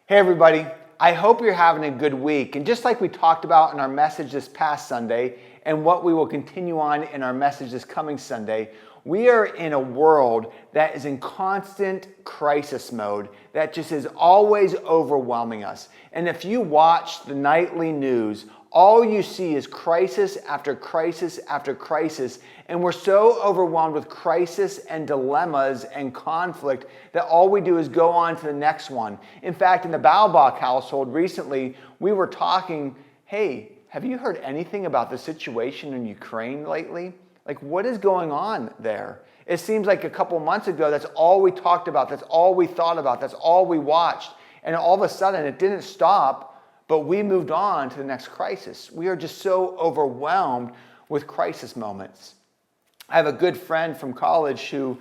Hey everybody, I hope you're having a good week. And just like we talked about in our message this past Sunday, and what we will continue on in our message this coming Sunday, we are in a world that is in constant crisis mode, that just is always overwhelming us. And if you watch the nightly news, all you see is crisis after crisis after crisis, and we're so overwhelmed with crisis and dilemmas and conflict that all we do is go on to the next one. In fact, in the Baubach household recently, we were talking, hey, have you heard anything about the situation in Ukraine lately? Like, what is going on there? It seems like a couple months ago, that's all we talked about, that's all we thought about, that's all we watched. And all of a sudden, it didn't stop, but we moved on to the next crisis. We are just so overwhelmed with crisis moments. I have a good friend from college who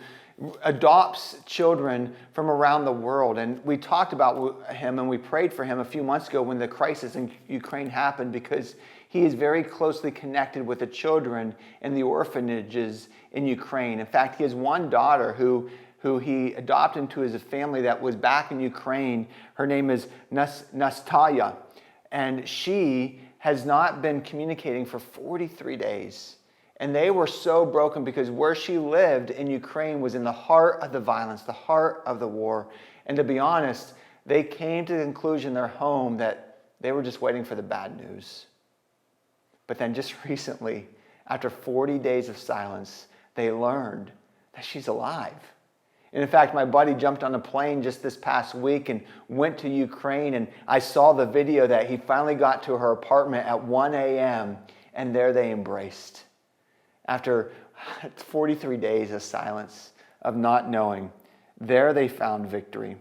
adopts children from around the world. And we talked about him and we prayed for him a few months ago when the crisis in Ukraine happened, because he is very closely connected with the children in the orphanages in Ukraine. In fact, he has one daughter who he adopted into his family that was back in Ukraine. Her name is Nastya. And she has not been communicating for 43 days. And they were so broken because where she lived in Ukraine was in the heart of the violence, the heart of the war. And to be honest, they came to the conclusion in their home that they were just waiting for the bad news. But then just recently, after 40 days of silence, they learned that she's alive. And in fact, my buddy jumped on a plane just this past week and went to Ukraine, and I saw the video that he finally got to her apartment at 1 a.m. and there they embraced. After 43 days of silence, of not knowing, there they found victory.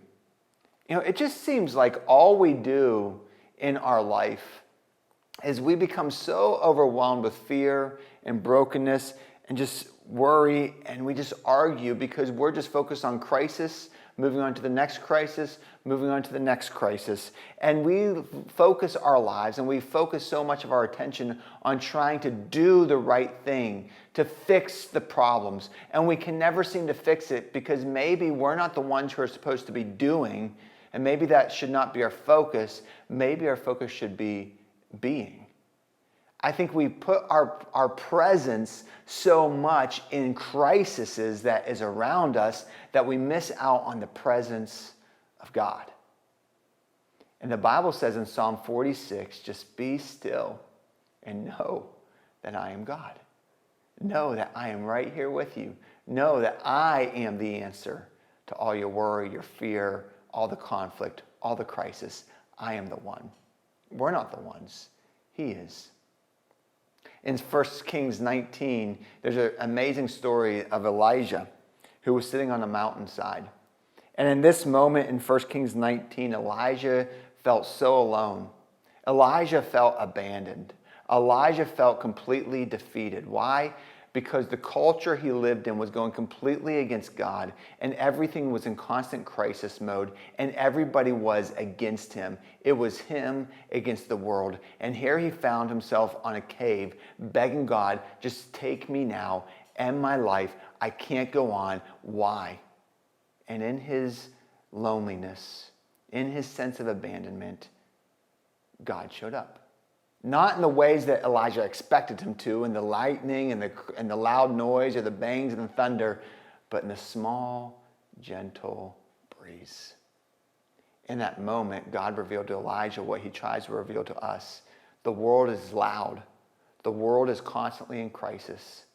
You know, it just seems like all we do in our life is we become so overwhelmed with fear and brokenness and just worry, and we just argue because we're just focused on crisis, moving on to the next crisis, moving on to the next crisis. And we focus our lives and we focus so much of our attention on trying to do the right thing, to fix the problems. And we can never seem to fix it because maybe we're not the ones who are supposed to be doing, and maybe that should not be our focus. Maybe our focus should be being. I think we put our presence so much in crises that is around us that we miss out on the presence of God. And the Bible says in Psalm 46, just be still and know that I am God. Know that I am right here with you. Know that I am the answer to all your worry, your fear, all the conflict, all the crisis. I am the one. We're not the ones. He is. In 1 Kings 19, there's an amazing story of Elijah who was sitting on a mountainside. And in this moment in 1 Kings 19, Elijah felt so alone. Elijah felt abandoned. Elijah felt completely defeated. Why? Because the culture he lived in was going completely against God, and everything was in constant crisis mode, and everybody was against him. It was him against the world. And here he found himself on a cave, begging God, just take me now, end my life. I can't go on. Why? And in his loneliness, in his sense of abandonment, God showed up. Not in the ways that Elijah expected him to, in the lightning and the loud noise or the bangs and the thunder, but in the small, gentle breeze. In that moment, God revealed to Elijah what he tries to reveal to us. The world is loud. The world is constantly in crisis.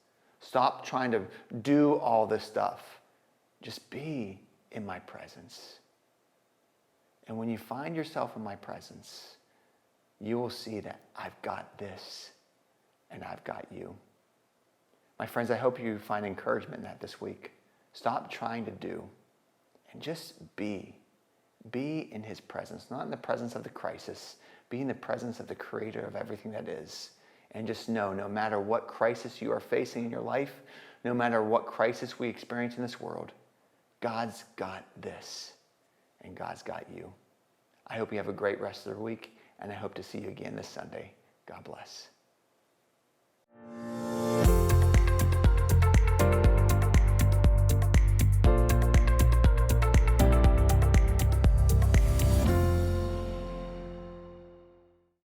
Stop trying to do all this stuff. Just be in my presence. And when you find yourself in my presence, you will see that I've got this and I've got you. My friends, I hope you find encouragement in that this week. Stop trying to do and just be. Be in his presence, not in the presence of the crisis. Be in the presence of the creator of everything that is. And just know, no matter what crisis you are facing in your life, no matter what crisis we experience in this world, God's got this and God's got you. I hope you have a great rest of the week. And I hope to see you again this Sunday. God bless.